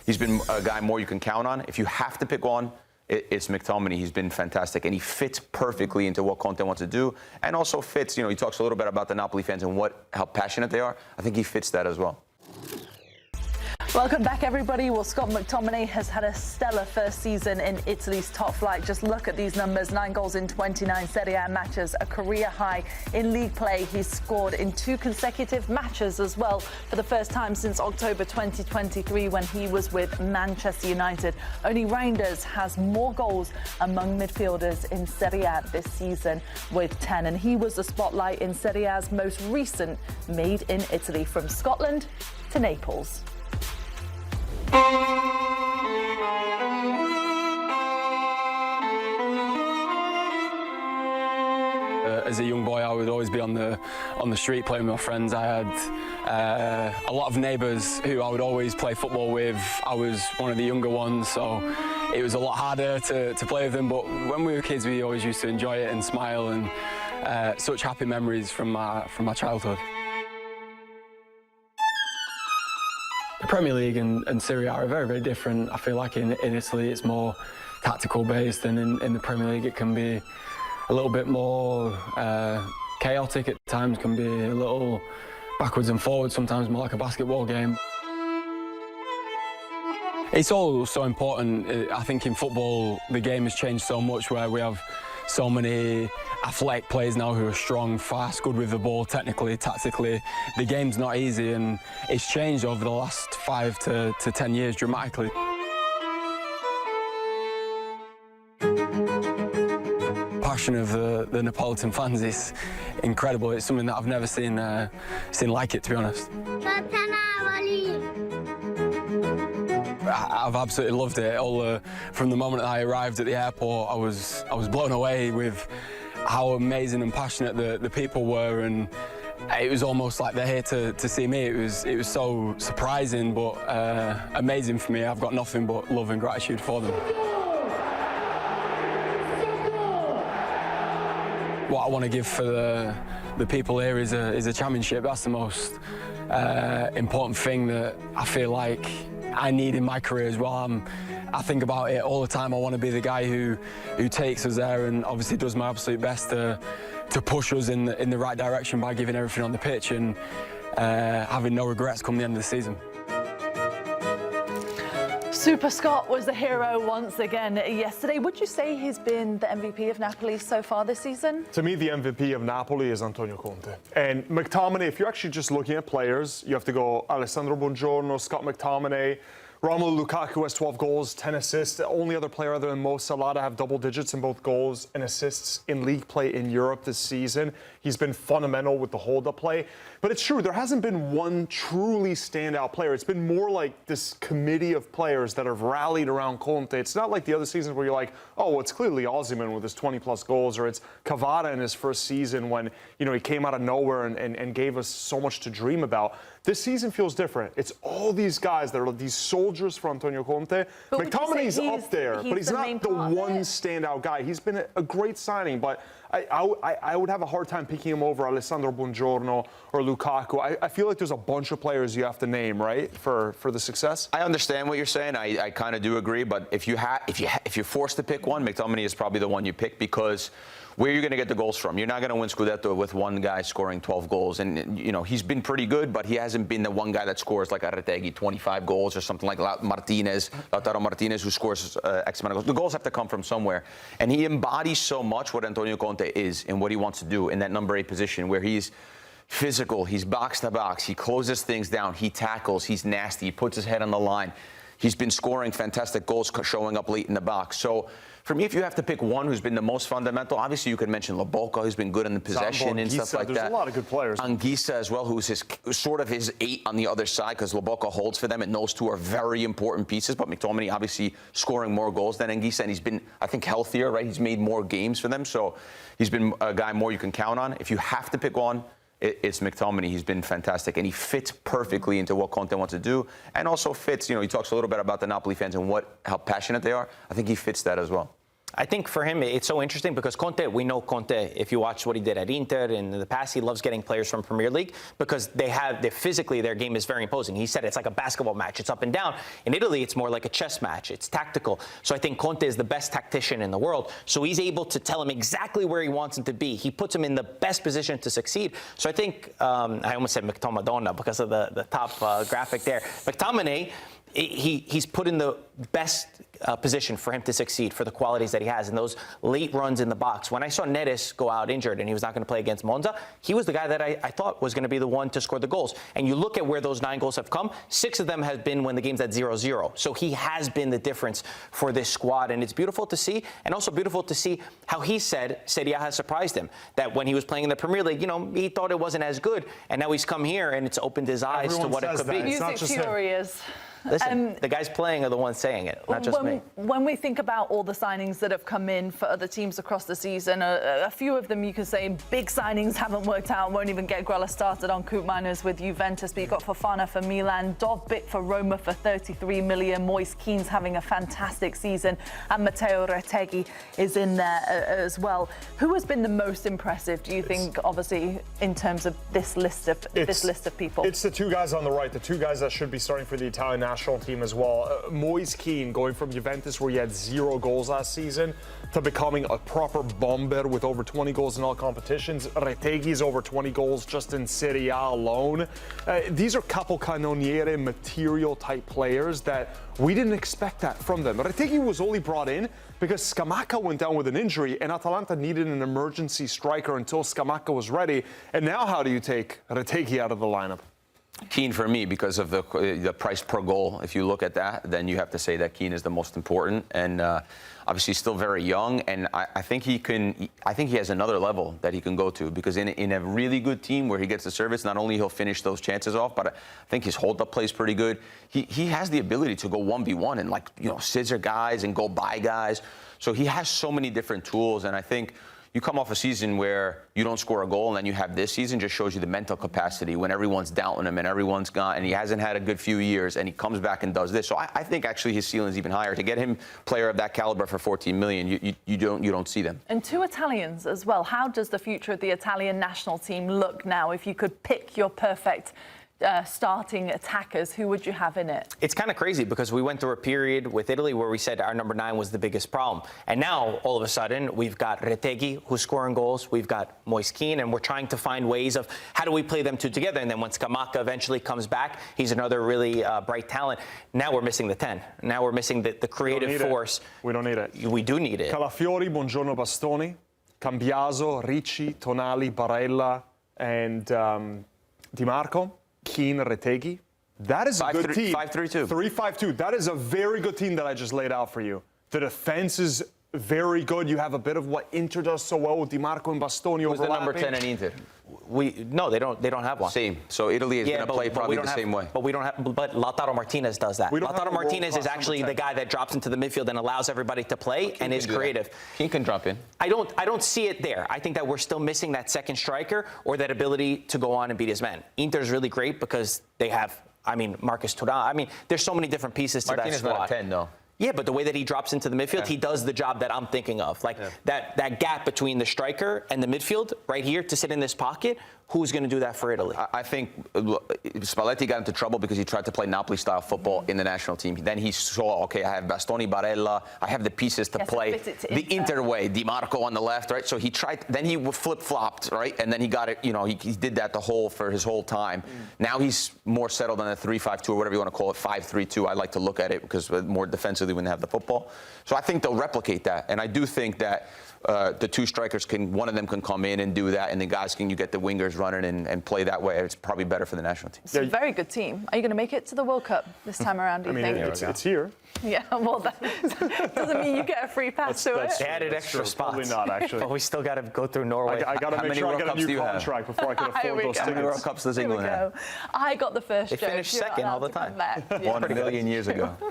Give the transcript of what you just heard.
he's been a guy more you can count on. If you have to pick one, it's McTominay. He's been fantastic, and he fits perfectly into what Conte wants to do, and also fits, he talks a little bit about the Napoli fans and how passionate they are. I think he fits that as well. Welcome back, everybody. Well, Scott McTominay has had a stellar first season in Italy's top flight. Just look at these numbers: 9 goals in 29 Serie A matches, a career high in league play. He's scored in 2 consecutive matches as well for the first time since October 2023 when he was with Manchester United. Only Reinders has more goals among midfielders in Serie A this season with 10, and he was the spotlight in Serie A's most recent Made in Italy, from Scotland to Naples. As a young boy, I would always be on the street playing with my friends. I had a lot of neighbours who I would always play football with. I was one of the younger ones, so it was a lot harder to play with them. But when we were kids, we always used to enjoy it and smile, and such happy memories from my childhood. The Premier League and Serie A are very, very different. I feel like in Italy it's more tactical based, and in the Premier League it can be a little bit more chaotic at times, can be a little backwards and forwards, sometimes more like a basketball game. It's all so important. I think in football the game has changed so much, where we have so many athletic players now who are strong, fast, good with the ball, technically, tactically. The game's not easy, and it's changed over the last 5 to 10 years dramatically. Passion of the Neapolitan fans is incredible. It's something that I've never seen like it, to be honest. I've absolutely loved it. From the moment that I arrived at the airport, I was blown away with how amazing and passionate the people were, and it was almost like they're here to see me. It was so surprising, but amazing for me. I've got nothing but love and gratitude for them. What I want to give for the people here is a championship. That's the most important thing that I feel like I need in my career as well. I think about it all the time. I want to be the guy who takes us there, and obviously does my absolute best to push us in the right direction by giving everything on the pitch and having no regrets come the end of the season. Super Scott was the hero once again yesterday. Would you say he's been the MVP of Napoli so far this season? To me, the MVP of Napoli is Antonio Conte. And McTominay, if you're actually just looking at players, you have to go Alessandro Buongiorno, Scott McTominay, Romelu Lukaku has 12 goals, 10 assists. The only other player other than Mo Salah to have double digits in both goals and assists in league play in Europe this season. He's been fundamental with the hold-up play. But it's true, there hasn't been one truly standout player. It's been more like this committee of players that have rallied around Conte. It's not like the other seasons where you're like, oh, it's clearly Osimhen with his 20-plus goals, or it's Cavada in his first season when, he came out of nowhere and gave us so much to dream about. This season feels different. It's all these guys that are these soldiers for Antonio Conte. But McTominay's up there, but he's not the one standout guy. He's been a great signing, but I would have a hard time picking him over Alessandro Buongiorno or Lukaku. I feel like there's a bunch of players you have to name, right, for the success. I understand what you're saying. I kind of do agree, but if you're forced to pick one, McTominay is probably the one you pick, because where are you going to get the goals from? You're not going to win Scudetto with one guy scoring 12 goals. And, he's been pretty good, but he hasn't been the one guy that scores like a Retegui, 25 goals, or something like Lautaro Martinez, who scores X amount of goals. The goals have to come from somewhere. And he embodies so much what Antonio Conte is and what he wants to do in that number 8 position, where he's physical, he's box to box, he closes things down, he tackles, he's nasty, he puts his head on the line. He's been scoring fantastic goals, showing up late in the box. So for me, if you have to pick one who's been the most fundamental, obviously you could mention Lobotka, who's been good in the possession and stuff like that. There's a lot of good players. Anguissa as well, who's sort of his 8 on the other side, because Lobotka holds for them, and those two are very important pieces. But McTominay obviously scoring more goals than Anguissa, and he's been, I think, healthier, right? He's made more games for them, so he's been a guy more you can count on. If you have to pick one, it's McTominay. He's been fantastic, and he fits perfectly into what Conte wants to do, and also fits, he talks a little bit about the Napoli fans and how passionate they are. I think he fits that as well. I think for him, it's so interesting because Conte, we know Conte, if you watch what he did at Inter in the past, he loves getting players from Premier League because physically their game is very imposing. He said it's like a basketball match. It's up and down. In Italy, it's more like a chess match. It's tactical. So I think Conte is the best tactician in the world. So he's able to tell him exactly where he wants him to be. He puts him in the best position to succeed. So I think, I almost said McTominay because of the top graphic there. McTominay, he's put in the best position for him to succeed for the qualities that he has and those late runs in the box. When I saw Neres go out injured and he was not going to play against Monza, he was the guy that I thought was going to be the one to score the goals. And you look at where those 9 goals have come, 6 of them have been when the game's at 0-0. So he has been the difference for this squad. And it's beautiful to see, and also beautiful to see how he said Serie A has surprised him. That when he was playing in the Premier League, he thought it wasn't as good. And now he's come here and it's opened his eyes to what it could be. Music furious. Listen, the guys playing are the ones saying it, not just me. When we think about all the signings that have come in for other teams across the season, a few of them you could say big signings haven't worked out. Won't even get Grella started on Coop Miners with Juventus, but you've got Fofana for Milan, Dovbyk for Roma for 33 million. Moise Kean's having a fantastic season, and Mateo Retegui is in there as well. Who has been the most impressive, do you think, obviously, in terms of this list of people? It's the 2 guys on the right, the 2 guys that should be starting for the Italian national team as well. Moise Kean going from Juventus, where he had 0 goals last season, to becoming a proper bomber with over 20 goals in all competitions. Retegui's over 20 goals just in Serie A alone. These are capocannoniere material type players that we didn't expect that from them. Retegui was only brought in because Scamacca went down with an injury and Atalanta needed an emergency striker until Scamacca was ready. And now how do you take Retegui out of the lineup? Kean for me, because of the price per goal. If you look at that, then you have to say that Kean is the most important, and obviously still very young. And I think he has another level that he can go to, because in a really good team where he gets the service, not only he'll finish those chances off, but I think his hold-up play is pretty good. He has the ability to go 1v1 and scissor guys and go by guys. So he has so many different tools, and I think. You come off a season where you don't score a goal, and then you have this season, just shows you the mental capacity when everyone's doubting him and everyone's gone, and he hasn't had a good few years, and he comes back and does this. So I think actually his ceiling is even higher. To get him player of that caliber for 14 million, you don't see them. And 2 Italians as well. How does the future of the Italian national team look now? If you could pick your perfect starting attackers, who would you have in it? It's kind of crazy because we went through a period with Italy where we said our number 9 was the biggest problem. And now, all of a sudden, we've got Retegui, who's scoring goals. We've got Moise Kean, and we're trying to find ways of how do we play them 2 together. And then when Scamacca eventually comes back, he's another really bright talent. Now we're missing the 10. Now we're missing the creative force. We don't need it. We do need it. Calafiori, Buongiorno, Bastoni, Cambiaso, Ricci, Tonali, Barella, and Di Marco. Kean, Retegui. That is a good team. 5-3-2. 3-5-2. That is a very good team that I just laid out for you. The defense is very good. You have a bit of what Inter does so well with Di Marco and Bastoni Who's overlapping. the number 10 in Inter? No, they don't have one. Same. So Italy is going to play probably the same way. But we don't have. But Lautaro Martinez does that. Lautaro Martinez is actually the guy that drops into the midfield and allows everybody to play and is creative. He can drop in. I don't see it there. I think that we're still missing that second striker or that ability to go on and beat his man. Inter's really great because they have. Marcus Thuram. There's so many different pieces to Martinez that squad. Not a 10, though. Yeah, but the way that he drops into the midfield, he does the job that I'm thinking of. That gap between the striker and the midfield right here to sit in this pocket, who's going to do that for Italy? I think Spalletti got into trouble because he tried to play Napoli-style football in the national team. Then he saw, okay, I have Bastoni, Barella, I have the pieces to play the Inter way, Di Marco on the left, right? So he tried, then he flip-flopped, right? And then he got it, he did that for his whole time. Now he's more settled on a 3-5-2 or whatever you want to call it, 5-3-2. I like to look at it because more defensively when they have the football. So I think they'll replicate that. And I do think that the 2 strikers one of them can come in and do that, and the guys you get the wingers running and play that way. It's probably better for the national team. It's a very good team. Are you going to make it to the World Cup this time around, do you think? It's here. Yeah, well, that doesn't mean you get a free pass to it. They added extra spots. Probably not, actually. But we still got to go through Norway. I got to make sure I get a new contract before I can afford those How many World tickets. Cups does England have? I got the first They joke. finish You're not second all allowed the to come time. back. Yeah. 1 million years ago.